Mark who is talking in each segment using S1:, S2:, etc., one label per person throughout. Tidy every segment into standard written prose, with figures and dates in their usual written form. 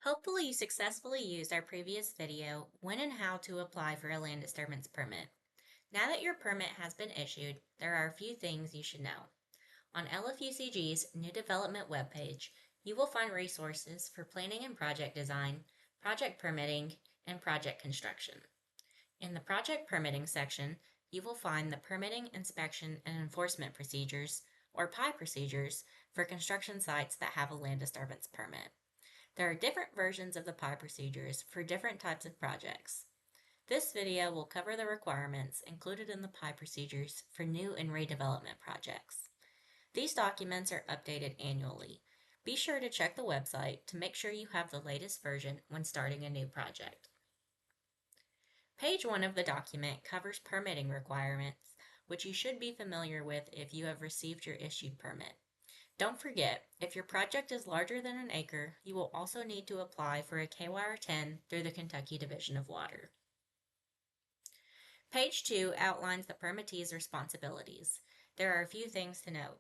S1: Hopefully you successfully used our previous video, when and how to apply for a land disturbance permit. Now that your permit has been issued, there are a few things you should know. On LFUCG's New Development webpage, you will find resources for planning and project design, project permitting, and project construction. In the project permitting section, you will find the permitting, inspection, and enforcement procedures, or PI procedures, for construction sites that have a land disturbance permit. There are different versions of the PI procedures for different types of projects. This video will cover the requirements included in the PI procedures for new and redevelopment projects. These documents are updated annually. Be sure to check the website to make sure you have the latest version when starting a new project. Page 1 of the document covers permitting requirements, which you should be familiar with if you have received your issued permit. Don't forget, if your project is larger than an acre, you will also need to apply for a KYR 10 through the Kentucky Division of Water. Page 2 outlines the permittee's responsibilities. There are a few things to note.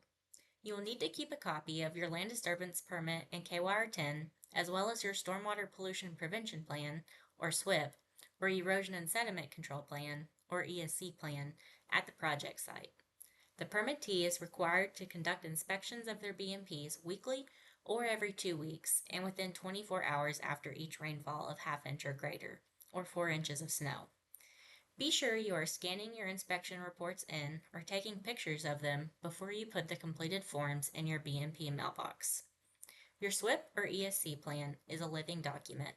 S1: You will need to keep a copy of your land disturbance permit and KYR 10, as well as your Stormwater Pollution Prevention Plan, or SWIP, or Erosion and Sediment Control Plan, or ESC plan, at the project site. The permittee is required to conduct inspections of their BMPs weekly or every 2 weeks and within 24 hours after each rainfall of ½ inch or greater, or 4 inches of snow. Be sure you are scanning your inspection reports in or taking pictures of them before you put the completed forms in your BMP mailbox. Your SWIP or ESC plan is a living document.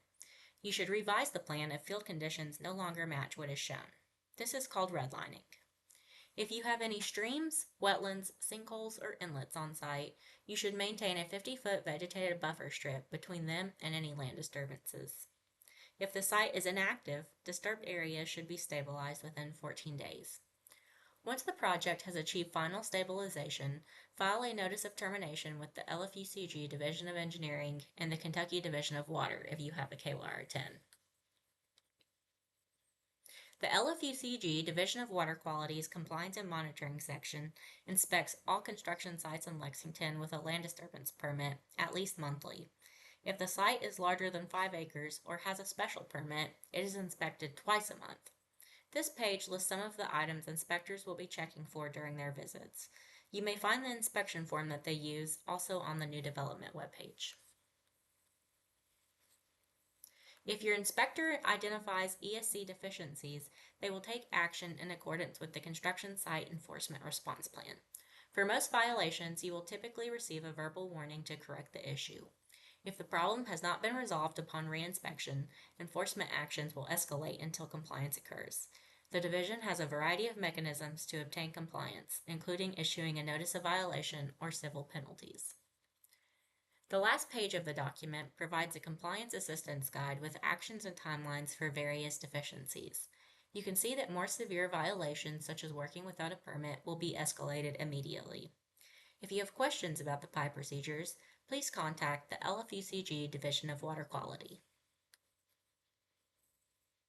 S1: You should revise the plan if field conditions no longer match what is shown. This is called redlining. If you have any streams, wetlands, sinkholes, or inlets on site, you should maintain a 50-foot vegetated buffer strip between them and any land disturbances. If the site is inactive, disturbed areas should be stabilized within 14 days. Once the project has achieved final stabilization, file a notice of termination with the LFUCG Division of Engineering and the Kentucky Division of Water if you have a KYR 10. The LFUCG Division of Water Quality's Compliance and Monitoring section inspects all construction sites in Lexington with a land disturbance permit at least monthly. If the site is larger than 5 acres or has a special permit, it is inspected twice a month. This page lists some of the items inspectors will be checking for during their visits. You may find the inspection form that they use also on the New Development webpage. If your inspector identifies ESC deficiencies, they will take action in accordance with the Construction Site Enforcement Response Plan. For most violations, you will typically receive a verbal warning to correct the issue. If the problem has not been resolved upon reinspection, enforcement actions will escalate until compliance occurs. The division has a variety of mechanisms to obtain compliance, including issuing a notice of violation or civil penalties. The last page of the document provides a compliance assistance guide with actions and timelines for various deficiencies. You can see that more severe violations, such as working without a permit, will be escalated immediately. If you have questions about the PI procedures, please contact the LFUCG Division of Water Quality.